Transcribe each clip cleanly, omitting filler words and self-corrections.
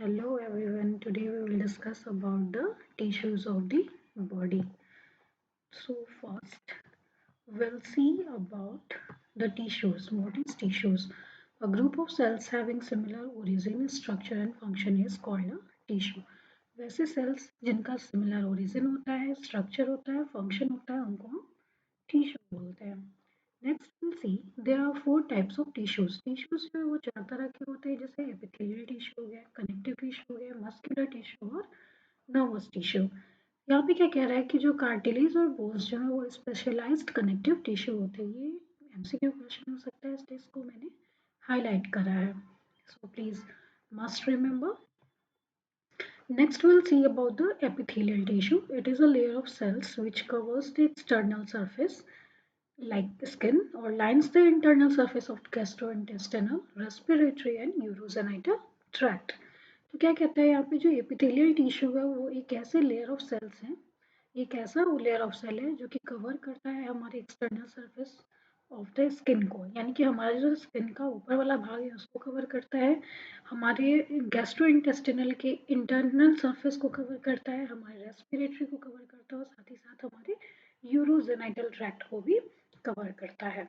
Hello everyone. Today we will discuss about the tissues of the body. So first we'll see about the tissues. What is tissues? A group of cells having similar origin, structure and function is called a tissue. वैसे cells जिनका similar origin होता है, structure होता है, function होता है, उनको हम tissue बोलते हैं. Next we'll see there are four types of tissues. Tissues जो है वो चार तरह के होते हैं जैसे epithelial tissue हो गया, connective tissue हो गया, muscular tissue और nervous tissue. यहाँ पे क्या कह रहा है कि जो कार्टिलेज और बोन्स जो है वो स्पेशलाइज्ड कनेक्टिव टिश्यू होते हैं. ये एमसीक्यू क्वेश्चन हो सकता है इसलिए इसको मैंने हाईलाइट करा है. So please must remember. Next we'll see about the epithelial tissue. It is a layer of cells which covers the external surface like skin or lines the internal surface of gastrointestinal, respiratory and urogenital tract. तो क्या कहता है यहाँ पे जो epithelial tissue है वो एक ऐसे लेयर ऑफ सेल्स हैं, एक ऐसा वो लेयर ऑफ सेल है जो कि कवर करता है हमारे external surface of the skin को, यानी कि हमारे जो स्किन का ऊपर वाला भाग है उसको कवर करता है, हमारे गैस्ट्रो इंटेस्टिनल के इंटरनल सरफेस को कवर करता है, हमारे रेस्पिरेटरी को कवर करता है और साथ ही साथ हमारे यूरोजेनाइटल ट्रैक्ट को भी कवर करता है.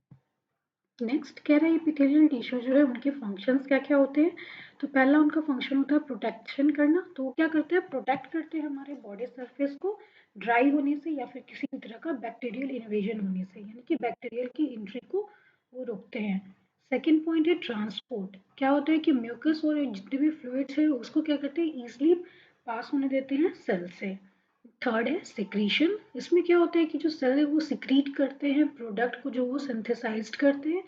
नेक्स्ट कह रहे हैं एपिथेलियल टिश्यू जो है उनके फंक्शंस क्या क्या होते हैं. तो पहला उनका फंक्शन होता है प्रोटेक्शन करना. तो वो क्या करते हैं, प्रोटेक्ट करते हैं हमारे बॉडी सरफेस को ड्राई होने से या फिर किसी भी तरह का बैक्टीरियल इन्वेजन होने से, यानी कि बैक्टीरियल की एंट्री को वो रोकते हैं. सेकेंड पॉइंट है ट्रांसपोर्ट. क्या होता है कि म्यूकस और जितने भी फ्लूइड्स है उसको क्या करते हैं, ईजिली पास होने देते हैं सेल से. थर्ड है सिक्रीशन. इसमें क्या होता है कि जो सेल है वो सिक्रीट करते हैं प्रोडक्ट को जो वो सिंथेसाइज्ड करते हैं,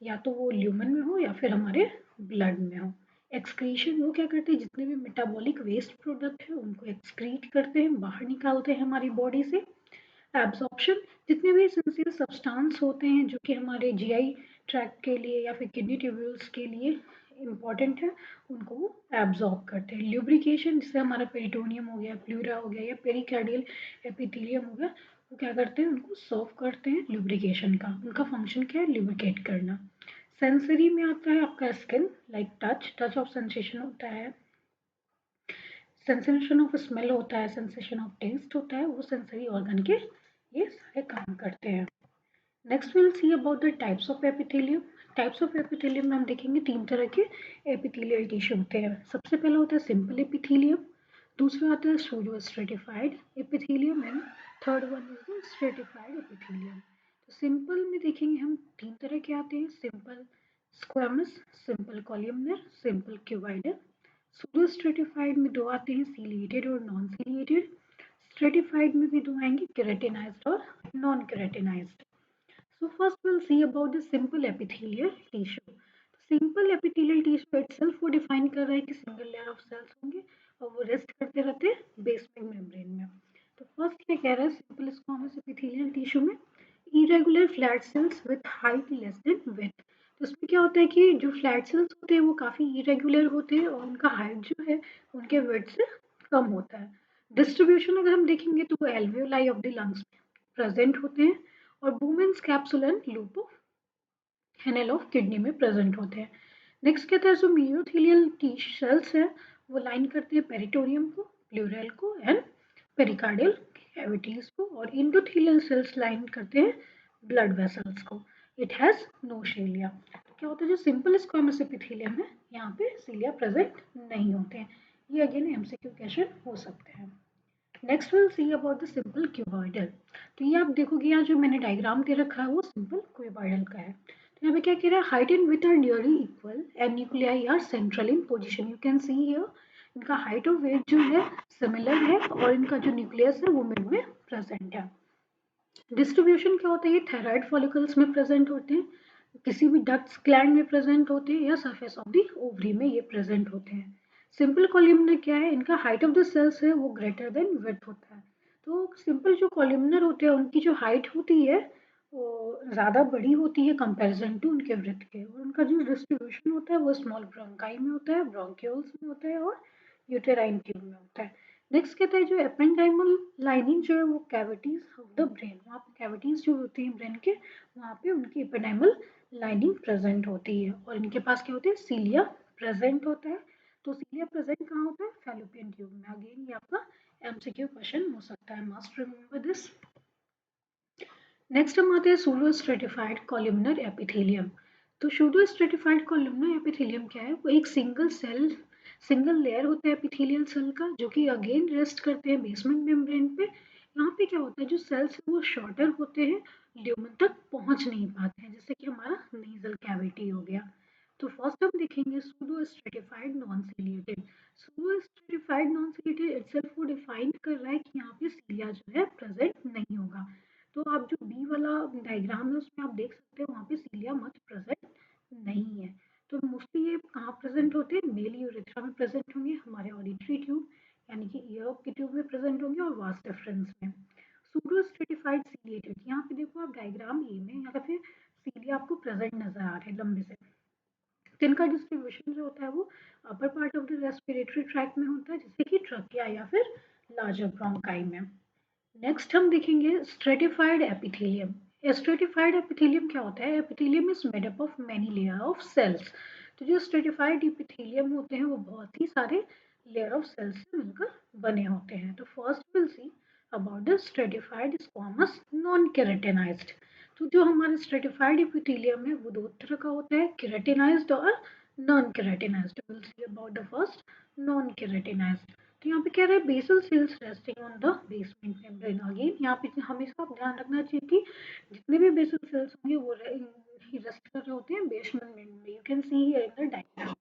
या तो वो ल्यूमन में हो या फिर हमारे ब्लड में हो. एक्सक्रीशन वो क्या करते हैं, जितने भी मेटाबॉलिक वेस्ट प्रोडक्ट है उनको एक्सक्रीट करते हैं, बाहर निकालते हैं हमारी बॉडी से. एब्जॉर्प्शन जितने भी एसेंशियल सब्सटेंस होते हैं जो कि हमारे जीआई ट्रैक्ट के लिए या फिर किडनी ट्यूब्यूल्स के लिए इम्पॉर्टेंट है उनको वो एब्जॉर्ब करते हैं. ल्यूब्रिकेशन जिससे हमारा पेरिटोनियम हो गया, प्लूरा हो गया या पेरिकार्डियल एपिथेलियम हो गया, वो क्या करते हैं, उनको सर्व करते हैं ल्यूब्रिकेशन का. उनका फंक्शन क्या है, ल्यूब्रिकेट करना. सेंसरी में आता है आपका skin, like touch, touch of sensation होता है, सेंसेशन ऑफ स्मेल होता है, सेंसेशन ऑफ टेस्ट होता है, वो सेंसरी ऑर्गन के ये सारे काम करते हैं. Next will see about the types of epithelium. Types of epithelium में हम देखेंगे तीन तरह के एपिथेलियल टिश्यू होते हैं. सबसे पहला होता है सिंपल एपिथेलियम, दूसरा आता है pseudo stratified epithelium and third one is the stratified epithelium. तो सिंपल में देखेंगे हम तीन तरह के आते हैं, simple squamous, simple columnar, simple cuboidal. Pseudo stratified में दो आते हैं, सीलिएटेड और नॉन सीलिएटेड. स्ट्रेटिफाइड में भी दो आएंगे, केराटिनाइज्ड और non keratinized. So first we'll see about the simple epithelial tissue. Simple epithelial tissue itself वो डिफाइन कर रहा है कि सिंगल लेयर ऑफ सेल्स होंगे और वो रेस्ट करते रहते हैं बेसमेंट मेम्ब्रेन में. तो फर्स्ट क्या कह रहा है, सिंपल स्क्वामस एपिथेलियल टिश्यू में irregular flat sales with height less than width. तो इसमें क्या होता है कि जो फ्लैट सेल्स होते हैं वो काफी इरेगुलर होते हैं और उनका हाइट जो है उनके विड्थ से कम होता है. डिस्ट्रीब्यूशन अगर हम देखेंगे तो वो एल्वियोलाई ऑफ द लंग्स में प्रेजेंट होते हैं और Bowman's capsule and loop of Henle of kidney में प्रेजेंट होते हैं. नेक्स्ट कहता है जो मीओथेलियल सेल्स है वो लाइन करते हैं पेरिटोनियम को, प्लूरल को एंड पेरिकार्डियल कैविटीज को, और इंडोथेलियल सेल्स लाइन करते हैं ब्लड वेसल्स को. It has no cilia. क्या होता है, जो सिंपल स्क्वामस एपिथेलियम है यहाँ पे सीलिया प्रेजेंट नहीं होते हैं. ये अगेन एमसीक्यू क्वेश्चन हो सकते हैं. Next will see about the simple cuboidal. तो ये आप देखोगे यहाँ जो मैंने डायग्राम दे रखा है वो सिंपल क्यूबॉइडल का है. तो यहाँ पे क्या कह रहा है, height and width are nearly equal and nuclei are central in position. You can see here इनका हाइट और वेट जो है सिमिलर है और इनका जो न्यूक्लियस है वो मिड में प्रेजेंट है. डिस्ट्रीब्यूशन क्या होता है, ये थायराइड फॉलिकल्स में प्रेजेंट होते हैं, किसी भी डक्ट्स ग्लैंड में प्रेजेंट होते हैं या सरफेस ऑफ द ओवरी में ये प्रेजेंट होते हैं. सिंपल कॉलमनर क्या है, इनका हाइट ऑफ द सेल्स है वो ग्रेटर देन विड्थ होता है. तो सिंपल जो कॉलमनर होते हैं उनकी जो हाइट होती है वो ज़्यादा बड़ी होती है कंपैरिजन टू उनके विड्थ के, और उनका जो डिस्ट्रीब्यूशन होता है वो स्मॉल ब्रोंकाई में होता है, ब्रोंक्यूल्स में होता है और यूटेराइन ट्यूब में होता है. नेक्स्ट कहता है जो एपेंडाइमल लाइनिंग जो है वो कैविटीज ऑफ द ब्रेन, वहाँ पे कैविटीज जो होती हैं ब्रेन के वहाँ पे उनकी एपेंडाइमल लाइनिंग प्रेजेंट होती है और इनके पास क्या होते हैं, सीलिया प्रेजेंट होता है. तो सीलिया प्रेजेंट कहाँ होता है? फैलोपियन ट्यूब में। अगेन ये आपका एमसीक्यू क्वेश्चन हो सकता है, मस्ट रिमेंबर दिस। नेक्स्ट हम आते हैं सूडो स्ट्रेटिफाइड कॉलमनर एपिथेलियम। तो सूडो स्ट्रेटिफाइड कॉलमनर एपिथेलियम क्या है? वो एक सिंगल लेयर होता है एपिथेलियल सेल का, जो कि अगेन रेस्ट करते हैं बेसमेंट मेम्ब्रेन पे। यहाँ पे क्या होता है, जो सेल्स है वो शॉर्टर होते हैं, ल्यूमन तक पहुंच नहीं पाते हैं, जैसे कि हमारा नेजल कैविटी हो गया। तो फर्स्ट हम देखेंगे pseudo stratified non ciliated. Pseudo stratified non ciliated itself को डिफाइन कर रहा है कि यहाँ पे सीलिया जो है प्रेजेंट नहीं होगा। तो आप जो बी वाला डायग्राम है उसमें आप देख सकते हैं वहाँ पे सीलिया मच प्रेजेंट नहीं है। तो मोस्टली ये कहाँ प्रेजेंट होते हैं? मेल यूरेथ्रा में प्रेजेंट होंगे, हमारे ऑडिटरी ट्यूब यानी कि ईयर की ट्यूब में प्रेजेंट होंगे, और वास डिफरेंस में। सूडो स्ट्रेटिफाइड सीलिएटेड, यहाँ पे देखो आप डायग्राम ए में यहाँ पे सीलिया आपको प्रेजेंट नजर आ रहे हैं लंबे से। तो इनका डिस्ट्रीब्यूशन जो होता है वो upper part of the respiratory tract में होता है, जैसे कि ट्रकिया या फिर लार्जर ब्रोंकाई में। नेक्स्ट हम देखेंगे स्ट्रेटिफाइड एपिथेलियम। स्ट्रेटिफाइड एपिथेलियम क्या होता है? Epithelium is made up of many layer of cells. तो जो स्ट्रेटिफाइड एपिथेलियम होते हैं वो बहुत ही सारे लेयर ऑफ सेल्स से मिलकर बने होते हैं। तो first will see about the stratified squamous non keratinized. तो जो हमारा स्ट्रेटिफाइड एपिथेलियम है वो दो तरह का होता है, केराटिनाइज्ड और non keratinized. Will see about the first non keratinized. तो यहाँ पे क्या रहा है? Basal cells resting on the basement membrane. Again यहाँ पे हमेशा आप ध्यान रखना चाहिए कि जितने भी बेसल सेल्स होंगे वो रेस्ट कर रहे होते हैं basement membrane. You can see here in the diagram.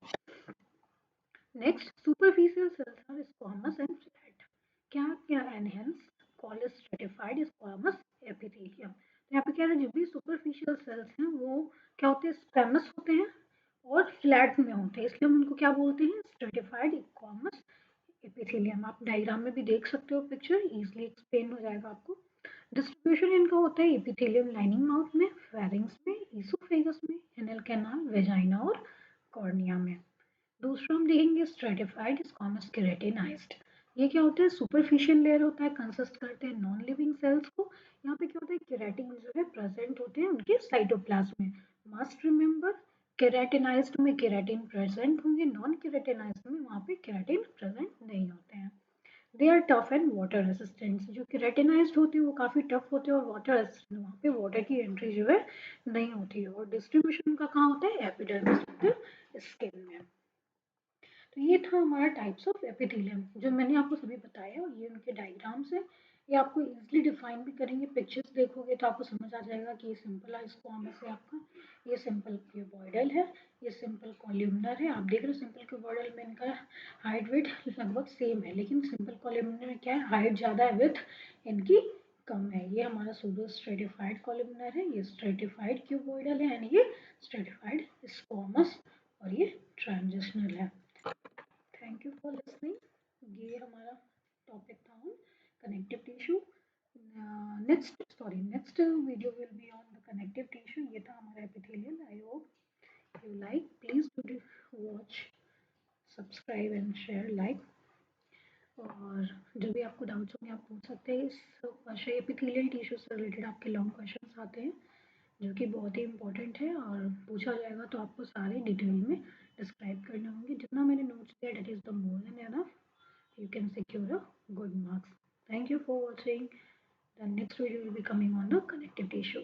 Next superficial cells are squamous and flat. क्या क्या and hence called stratified squamous epithelium. तो यहाँ पे क्या है, जो भी सुपरफिशियल सेल्स हैं वो क्या होते हैं? स्क्वामस होते हैं और फ्लैट में होते हैं, इसलिए हम उनको क्या बोलते हैं? Stratified squamous epithelium. आप डायग्राम में भी देख सकते हो, पिक्चर इजीली एक्सप्लेन हो जाएगा आपको। डिस्ट्रीब्यूशन इनका होता है एपिथेलियम लाइनिंग माउथ में, फेरिंग्स में, ईसोफेगस में, एनल कैनाल, वेजाइना और कॉर्निया में। दूसरा हम देखेंगे स्ट्रेटिफाइड स्क्वामस केराटिनाइज्ड। ये क्या होता है? सुपरफिशियल लेयर होता है, कंसिस्ट करते हैं नॉन लिविंग सेल्स को। यहाँ पे क्या होता है? केराटिन जो है प्रेजेंट होते हैं उनके साइटोप्लाज्म में। मस्ट रिमेंबर, केराटिनाइज्ड में केराटिन प्रेजेंट होंगे, नॉन केराटिनाइज्ड में वहाँ पे केराटिन प्रेजेंट नहीं होते हैं। They are tough and water resistant. जो केराटिनाइज्ड होते हैं वो काफी टफ होते हैं और वाटर रेसिस्टेंट, वहाँ पे वाटर की एंट्री जो है नहीं होती है। और डिस्ट्रीब्यूशन का कहाँ होता है? एपिडर्मिस ऑफ द स्किन में। तो ये था हमारा टाइप्स ऑफ एपिथेलियम जो मैंने आपको सभी बताया, और ये उनके डायग्राम्स है। ये आपको इजीली डिफाइन भी करेंगे, पिक्चर्स देखोगे तो आपको समझ आ जाएगा कि ये सिंपल स्क्वामस है आपका, ये सिंपल क्यूबॉइडल है, ये सिंपल कॉल्यूमनर है। आप देख रहे हो सिंपल क्यूबॉइडल में इनका हाइट वेट लगभग सेम है, लेकिन सिंपल कॉल्यूमनर में क्या है? हाइट ज़्यादा है, विथ इनकी कम है। ये हमारा सूडो स्ट्रेटिफाइड कॉल्यूमनर है, ये स्ट्रेटिफाइड क्यूबॉइडल है, एंड ये स्ट्रेटिफाइड स्क्वामस, और ये ट्रांजिशनल है। Thank you for listening. ये हमारा टॉपिक था on connective tissue. Next video will be on the connective tissue. ये था हमारा epithelial. I hope you like, please do watch, subscribe and share, like. और जो भी आपको डाउट्स होंगे आप पूछ सकते हैं। इस एपिथेलियल टिश्यू से रिलेटेड आपके लॉन्ग क्वेश्चंस आते हैं जो कि बहुत ही इंपॉर्टेंट है, और पूछा जाएगा तो आपको सारे डिटेल में डिस्क्राइब करने होंगे। जितना मैंने नोट्स दिया that is the more than enough, you can secure a good marks. Thank you for watching. The next video will be coming on the connective tissue.